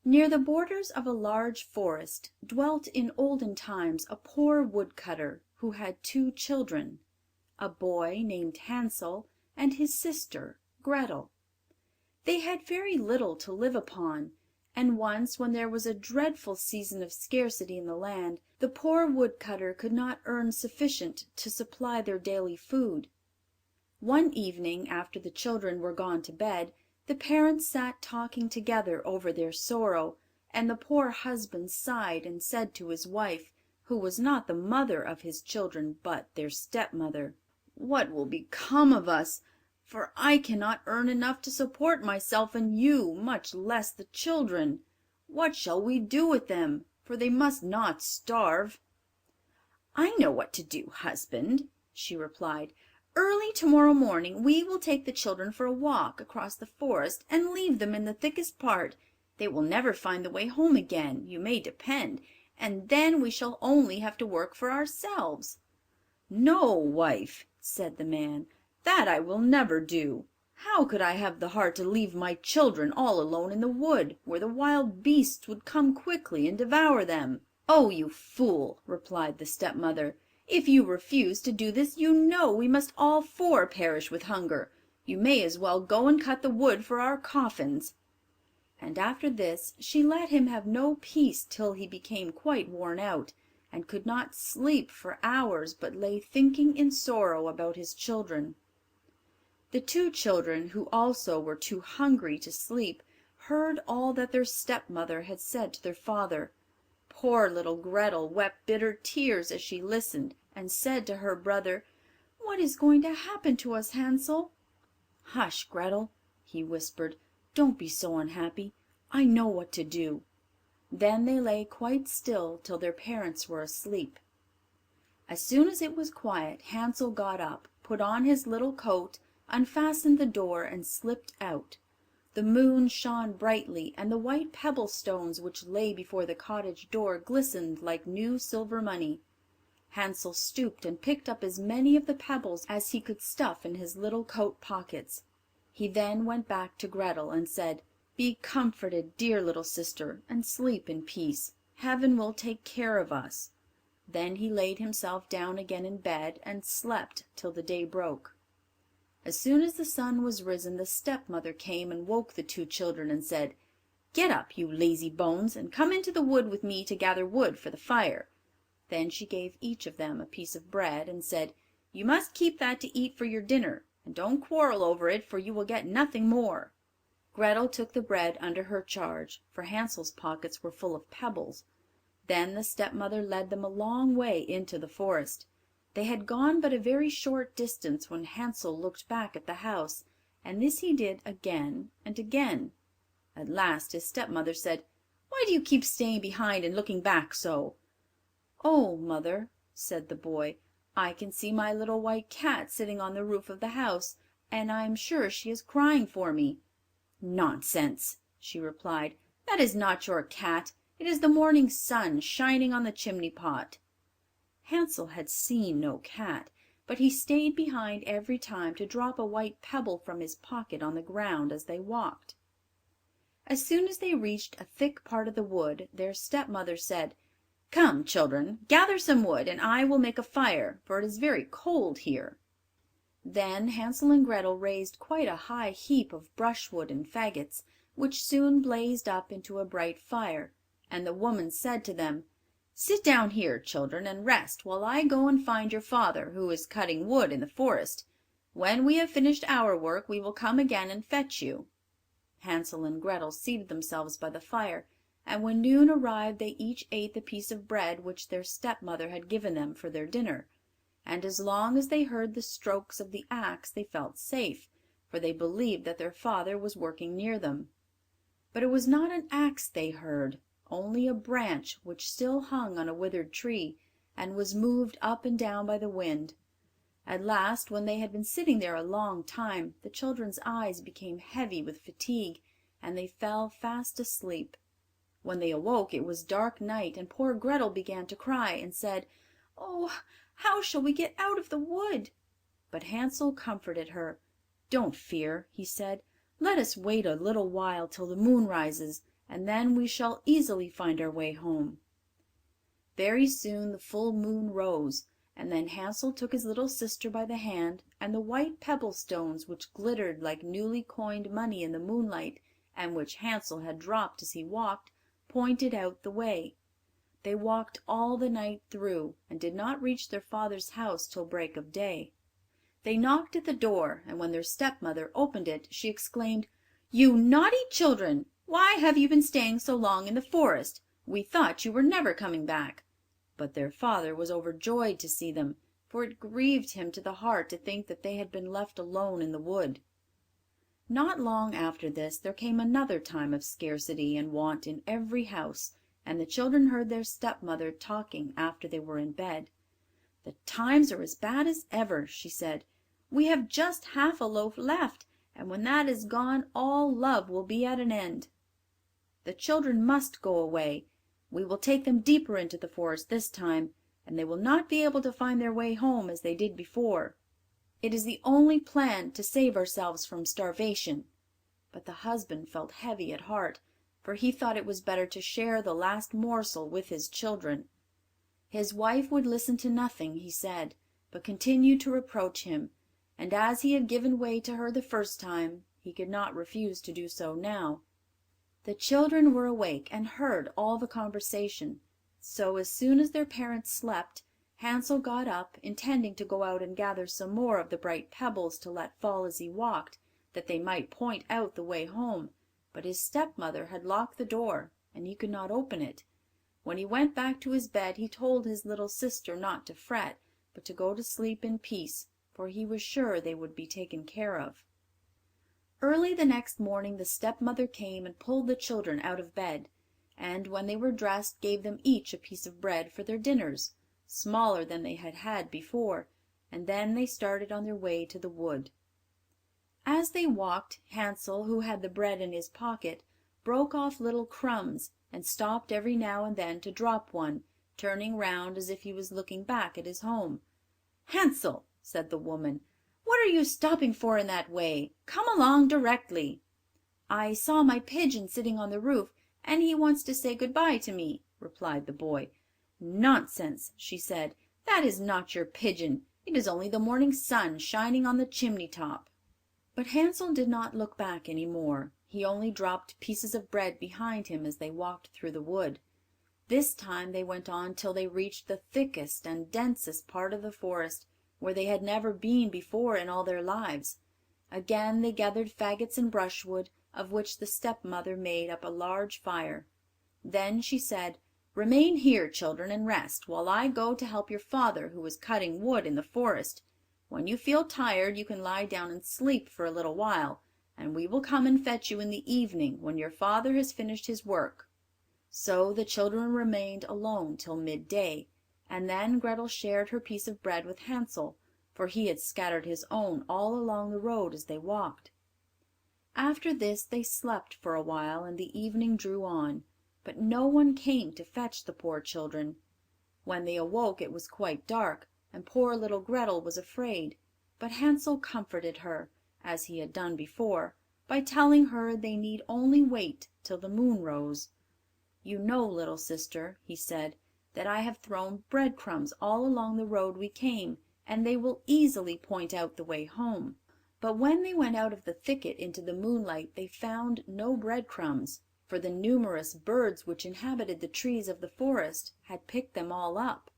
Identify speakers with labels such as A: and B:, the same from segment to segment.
A: Near the borders of a large forest dwelt in olden times a poor woodcutter who had two children, a boy named Hansel and his sister Grethel. They had very little to live upon, and once when there was a dreadful season of scarcity in the land, the poor woodcutter could not earn sufficient to supply their daily food. One evening, after the children were gone to bed, the parents sat talking together over their sorrow, and the poor husband sighed and said to his wife, who was not the mother of his children but their stepmother, "What will become of us? For I cannot earn enough to support myself and you, much less the children. What shall we do with them? For they must not starve." "I know what to do, husband," she replied. "Early tomorrow morning we will take the children for a walk across the forest and leave them in the thickest part. They will never find the way home again, you may depend, and then we shall only have to work for ourselves." "No, wife," said the man, "that I will never do. How could I have the heart to leave my children all alone in the wood, where the wild beasts would come quickly and devour them?" "Oh, you fool!" replied the stepmother. "If you refuse to do this, you know we must all four perish with hunger. You may as well go and cut the wood for our coffins." And after this she let him have no peace till he became quite worn out, and could not sleep for hours, but lay thinking in sorrow about his children. The two children, who also were too hungry to sleep, heard all that their stepmother had said to their father. Poor little Grethel wept bitter tears as she listened, and said to her brother, "What is going to happen to us, Hansel?" "Hush, Grethel," he whispered, "don't be so unhappy. I know what to do." Then they lay quite still till their parents were asleep. As soon as it was quiet, Hansel got up, put on his little coat, unfastened the door, and slipped out. The moon shone brightly, and the white pebble stones which lay before the cottage door glistened like new silver money. Hansel stooped and picked up as many of the pebbles as he could stuff in his little coat pockets. He then went back to Grethel and said, "Be comforted, dear little sister, and sleep in peace. Heaven will take care of us." Then he laid himself down again in bed and slept till the day broke. As soon as the sun was risen, the stepmother came and woke the two children and said, "Get up, you lazy bones, and come into the wood with me to gather wood for the fire." Then she gave each of them a piece of bread, and said, "You must keep that to eat for your dinner, and don't quarrel over it, for you will get nothing more." Grethel took the bread under her charge, for Hansel's pockets were full of pebbles. Then the stepmother led them a long way into the forest. They had gone but a very short distance when Hansel looked back at the house, and this he did again and again. At last his stepmother said, "Why do you keep staying behind and looking back so?" "Oh, mother," said the boy, "I can see my little white cat sitting on the roof of the house, and I am sure she is crying for me." "Nonsense!" she replied. "That is not your cat. It is the morning sun shining on the chimney pot." Hansel had seen no cat, but he stayed behind every time to drop a white pebble from his pocket on the ground as they walked. As soon as they reached a thick part of the wood, their stepmother said, "Come, children, gather some wood, and I will make a fire, for it is very cold here." Then Hansel and Grethel raised quite a high heap of brushwood and faggots, which soon blazed up into a bright fire, and the woman said to them, "Sit down here, children, and rest while I go and find your father, who is cutting wood in the forest. When we have finished our work we will come again and fetch you." Hansel and Grethel seated themselves by the fire, and when noon arrived they each ate the piece of bread which their stepmother had given them for their dinner, and as long as they heard the strokes of the axe they felt safe, for they believed that their father was working near them. But it was not an axe they heard, only a branch which still hung on a withered tree, and was moved up and down by the wind. At last, when they had been sitting there a long time, the children's eyes became heavy with fatigue, and they fell fast asleep. When they awoke it was dark night, and poor Grethel began to cry, and said, "Oh, how shall we get out of the wood?" But Hansel comforted her. "Don't fear," he said. "Let us wait a little while till the moon rises, and then we shall easily find our way home." Very soon the full moon rose, and then Hansel took his little sister by the hand, and the white pebble stones which glittered like newly coined money in the moonlight, and which Hansel had dropped as he walked, pointed out the way. They walked all the night through, and did not reach their father's house till break of day. They knocked at the door, and when their stepmother opened it, she exclaimed, "You naughty children! Why have you been staying so long in the forest? We thought you were never coming back." But their father was overjoyed to see them, for it grieved him to the heart to think that they had been left alone in the wood. Not long after this there came another time of scarcity and want in every house, and the children heard their stepmother talking after they were in bed. "The times are as bad as ever," she said. "We have just half a loaf left, and when that is gone all love will be at an end. The children must go away. We will take them deeper into the forest this time, and they will not be able to find their way home as they did before. It is the only plan to save ourselves from starvation." But the husband felt heavy at heart, for he thought it was better to share the last morsel with his children. His wife would listen to nothing he said, but continued to reproach him, and as he had given way to her the first time, he could not refuse to do so now. The children were awake and heard all the conversation, so as soon as their parents slept, Hansel got up, intending to go out and gather some more of the bright pebbles to let fall as he walked, that they might point out the way home, but his stepmother had locked the door, and he could not open it. When he went back to his bed he told his little sister not to fret, but to go to sleep in peace, for he was sure they would be taken care of. Early the next morning the stepmother came and pulled the children out of bed, and when they were dressed gave them each a piece of bread for their dinners, smaller than they had had before, and then they started on their way to the wood. As they walked, Hansel, who had the bread in his pocket, broke off little crumbs, and stopped every now and then to drop one, turning round as if he was looking back at his home. "Hansel," said the woman, "what are you stopping for in that way? Come along directly." "I saw my pigeon sitting on the roof, and he wants to say good bye to me," replied the boy. "Nonsense," she said, "that is not your pigeon. It is only the morning sun shining on the chimney top." But Hansel did not look back any more. He only dropped pieces of bread behind him as they walked through the wood. This time they went on till they reached the thickest and densest part of the forest, where they had never been before in all their lives. Again they gathered faggots and brushwood, of which the stepmother made up a large fire. Then she said, "Remain here, children, and rest, while I go to help your father, who is cutting wood in the forest. When you feel tired you can lie down and sleep for a little while, and we will come and fetch you in the evening, when your father has finished his work." So the children remained alone till midday, and then Grethel shared her piece of bread with Hansel, for he had scattered his own all along the road as they walked. After this they slept for a while, and the evening drew on, but no one came to fetch the poor children. When they awoke it was quite dark, and poor little Grethel was afraid, but Hansel comforted her, as he had done before, by telling her they need only wait till the moon rose. "You know, little sister," he said, "that I have thrown breadcrumbs all along the road we came, and they will easily point out the way home." But when they went out of the thicket into the moonlight they found no breadcrumbs, for the numerous birds which inhabited the trees of the forest had picked them all up.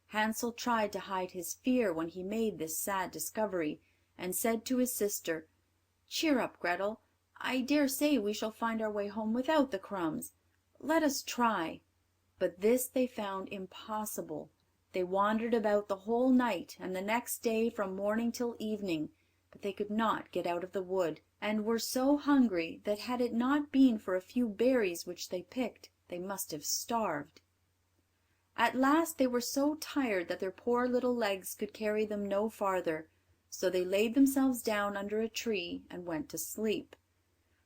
A: Hansel tried to hide his fear when he made this sad discovery, and said to his sister, "Cheer up, Grethel. I dare say we shall find our way home without the crumbs. Let us try." But this they found impossible. They wandered about the whole night and the next day from morning till evening, but they could not get out of the wood, and were so hungry that had it not been for a few berries which they picked, they must have starved. At last they were so tired that their poor little legs could carry them no farther, so they laid themselves down under a tree and went to sleep.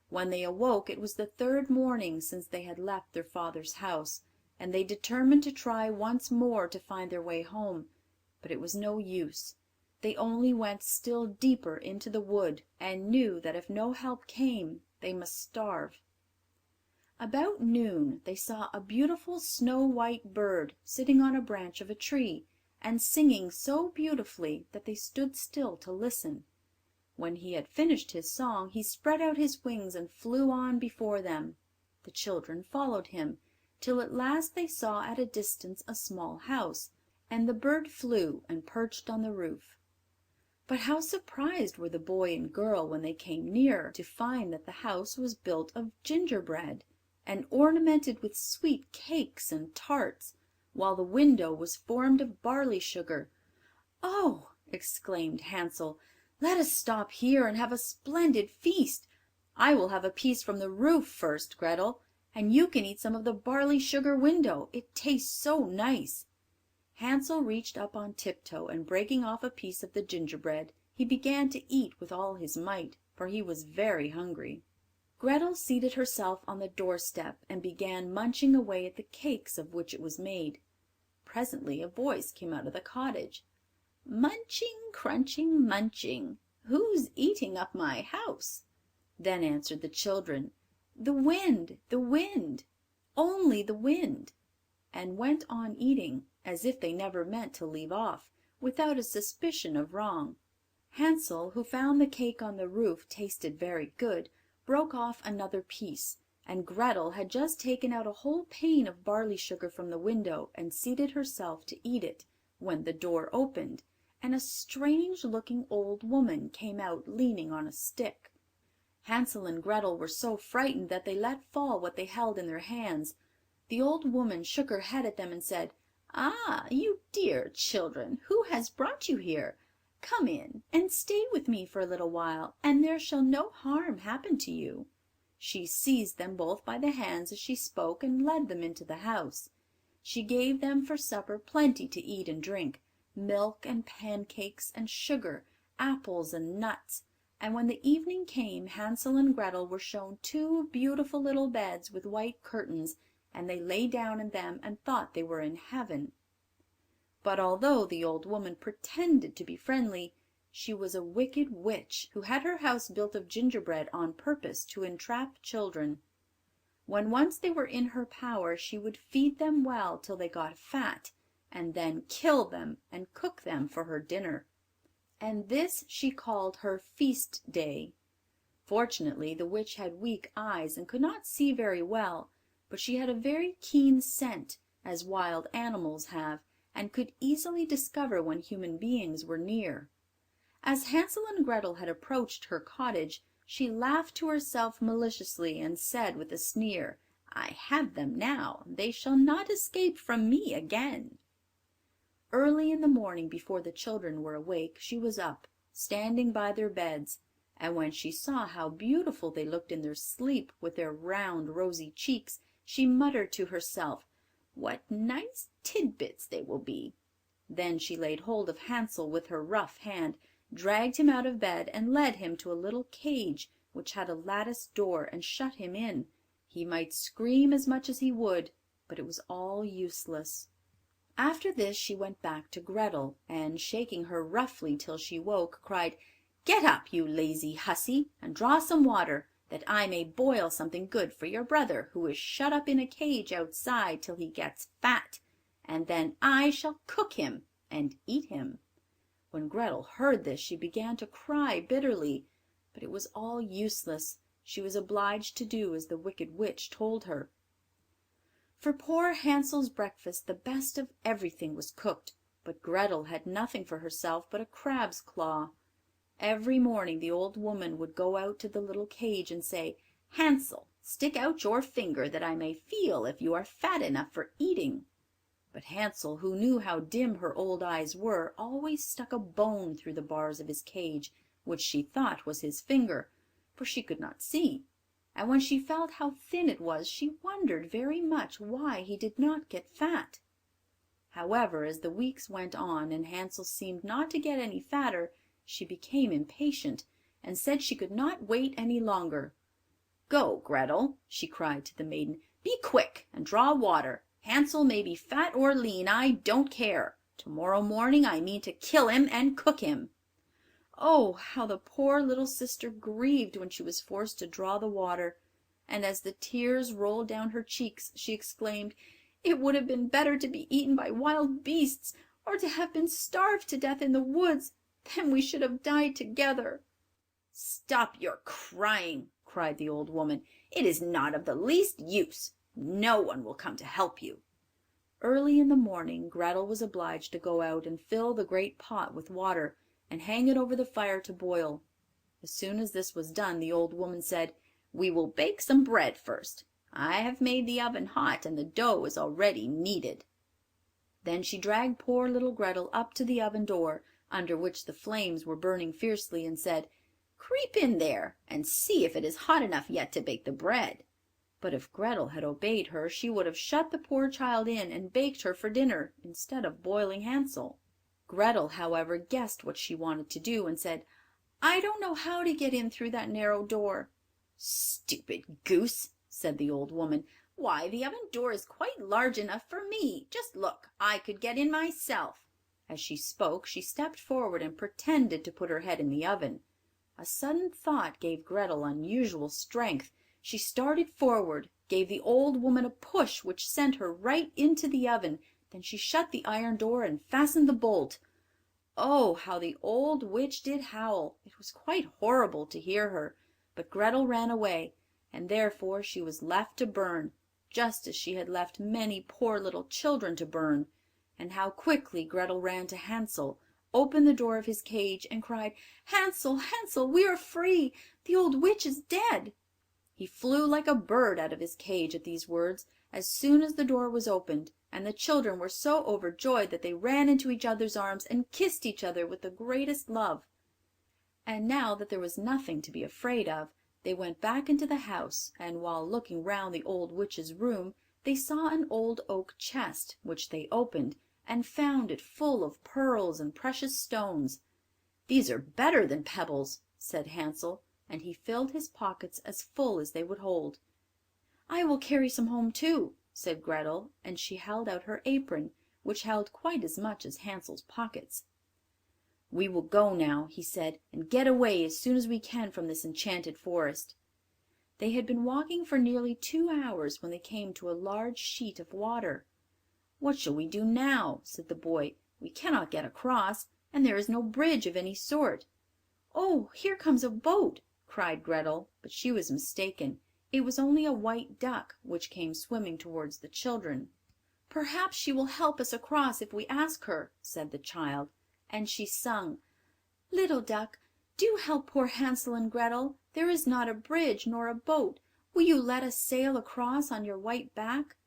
A: When they awoke it was the third morning since they had left their father's house, and they determined to try once more to find their way home, but it was no use. They only went still deeper into the wood, and knew that if no help came they must starve. About noon they saw a beautiful snow-white bird sitting on a branch of a tree, and singing so beautifully that they stood still to listen. When he had finished his song, he spread out his wings and flew on before them. The children followed him, till at last they saw at a distance a small house, and the bird flew and perched on the roof. But how surprised were the boy and girl when they came near to find that the house was built of gingerbread, and ornamented with sweet cakes and tarts, while the window was formed of barley sugar. "Oh!" exclaimed Hansel, "let us stop here and have a splendid feast. I will have a piece from the roof first, Grethel, and you can eat some of the barley sugar window. It tastes so nice." Hansel reached up on tiptoe, and breaking off a piece of the gingerbread, he began to eat with all his might, for he was very hungry. Grethel seated herself on the doorstep and began munching away at the cakes of which it was made. Presently a voice came out of the cottage. "Munching, crunching, munching, who's eating up my house?" Then answered the children, "The wind, the wind, only the wind," and went on eating, as if they never meant to leave off, without a suspicion of wrong. Hansel, who found the cake on the roof tasted very good, broke off another piece, and Grethel had just taken out a whole pane of barley sugar from the window and seated herself to eat it, when the door opened, and a strange-looking old woman came out leaning on a stick. Hansel and Grethel were so frightened that they let fall what they held in their hands. The old woman shook her head at them and said, "Ah, you dear children, who has brought you here? Come in and stay with me for a little while, and there shall no harm happen to you." She seized them both by the hands as she spoke, and led them into the house. She gave them for supper plenty to eat and drink, milk and pancakes and sugar, apples and nuts, and when the evening came Hansel and Grethel were shown two beautiful little beds with white curtains, and they lay down in them and thought they were in heaven. But although the old woman pretended to be friendly, she was a wicked witch who had her house built of gingerbread on purpose to entrap children. When once they were in her power she would feed them well till they got fat, and then kill them and cook them for her dinner. And this she called her feast day. Fortunately the witch had weak eyes and could not see very well, but she had a very keen scent, as wild animals have, and could easily discover when human beings were near. As Hansel and Grethel had approached her cottage, she laughed to herself maliciously, and said with a sneer, "I have them now, they shall not escape from me again." Early in the morning, before the children were awake, she was up, standing by their beds, and when she saw how beautiful they looked in their sleep, with their round rosy cheeks, she muttered to herself, "What nice tidbits they will be." Then she laid hold of Hansel with her rough hand, dragged him out of bed, and led him to a little cage which had a lattice door, and shut him in. He might scream as much as he would, but it was all useless. After this she went back to Grethel, and shaking her roughly till she woke, cried, "Get up, you lazy hussy, and draw some water, that I may boil something good for your brother, who is shut up in a cage outside till he gets fat, and then I shall cook him and eat him." When Grethel heard this she began to cry bitterly, but it was all useless. She was obliged to do as the wicked witch told her. For poor Hansel's breakfast the best of everything was cooked, but Grethel had nothing for herself but a crab's claw. Every morning the old woman would go out to the little cage and say, "Hansel, stick out your finger that I may feel if you are fat enough for eating." But Hansel, who knew how dim her old eyes were, always stuck a bone through the bars of his cage, which she thought was his finger, for she could not see, and when she felt how thin it was she wondered very much why he did not get fat. However, as the weeks went on and Hansel seemed not to get any fatter, she became impatient, and said she could not wait any longer. "Go, Grethel," she cried to the maiden, "be quick and draw water. Hansel may be fat or lean, I don't care. Tomorrow morning I mean to kill him and cook him." Oh, how the poor little sister grieved when she was forced to draw the water, and as the tears rolled down her cheeks, she exclaimed, "It would have been better to be eaten by wild beasts, or to have been starved to death in the woods. Then we should have died together." "Stop your crying," cried the old woman. "It is not of the least use. No one will come to help you." Early in the morning Grethel was obliged to go out and fill the great pot with water, and hang it over the fire to boil. As soon as this was done, the old woman said, "We will bake some bread first. I have made the oven hot, and the dough is already kneaded." Then she dragged poor little Grethel up to the oven door, under which the flames were burning fiercely, and said, "Creep in there, and see if it is hot enough yet to bake the bread." But if Grethel had obeyed her, she would have shut the poor child in, and baked her for dinner, instead of boiling Hansel. Grethel, however, guessed what she wanted to do, and said, "I don't know how to get in through that narrow door." "Stupid goose," said the old woman. "Why, the oven door is quite large enough for me. Just look, I could get in myself." As she spoke, she stepped forward and pretended to put her head in the oven. A sudden thought gave Grethel unusual strength. She started forward, gave the old woman a push which sent her right into the oven. Then she shut the iron door and fastened the bolt. Oh, how the old witch did howl! It was quite horrible to hear her, but Grethel ran away, and therefore she was left to burn, just as she had left many poor little children to burn. And how quickly Grethel ran to Hansel, opened the door of his cage, and cried, "Hansel, Hansel, we are free! The old witch is dead!" He flew like a bird out of his cage at these words, as soon as the door was opened, and the children were so overjoyed that they ran into each other's arms and kissed each other with the greatest love. And now that there was nothing to be afraid of, they went back into the house, and while looking round the old witch's room, they saw an old oak chest, which they opened, and found it full of pearls and precious stones. "These are better than pebbles," said Hansel, and he filled his pockets as full as they would hold. "I will carry some home too," said Grethel, and she held out her apron, which held quite as much as Hansel's pockets. "We will go now," he said, "and get away as soon as we can from this enchanted forest." They had been walking for nearly 2 hours when they came to a large sheet of water. "What shall we do now?" said the boy. "We cannot get across, and there is no bridge of any sort." "Oh, here comes a boat!" cried Grethel, but she was mistaken. It was only a white duck, which came swimming towards the children. "Perhaps she will help us across if we ask her," said the child, and she sung, "Little duck, do help poor Hansel and Grethel. There is not a bridge nor a boat. Will you let us sail across on your white back?"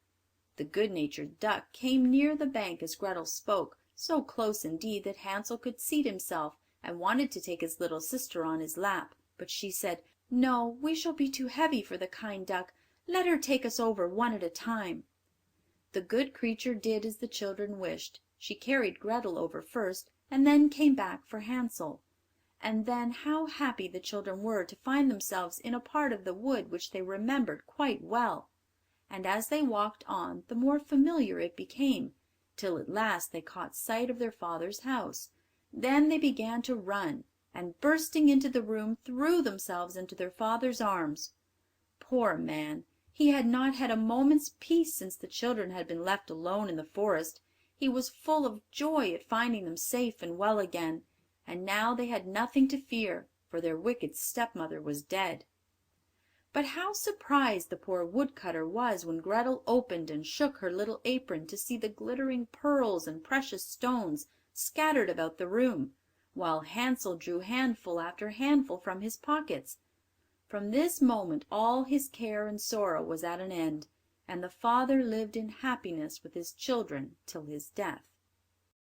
A: The good-natured duck came near the bank as Grethel spoke, so close indeed that Hansel could seat himself, and wanted to take his little sister on his lap, but she said, "No, we shall be too heavy for the kind duck. Let her take us over one at a time." The good creature did as the children wished. She carried Grethel over first, and then came back for Hansel. And then how happy the children were to find themselves in a part of the wood which they remembered quite well. And as they walked on, the more familiar it became, till at last they caught sight of their father's house. Then they began to run, and bursting into the room, threw themselves into their father's arms. Poor man! He had not had a moment's peace since the children had been left alone in the forest. He was full of joy at finding them safe and well again, and now they had nothing to fear, for their wicked stepmother was dead. But how surprised the poor woodcutter was when Grethel opened and shook her little apron to see the glittering pearls and precious stones scattered about the room, while Hansel drew handful after handful from his pockets. From this moment all his care and sorrow was at an end, and the father lived in happiness with his children till his death.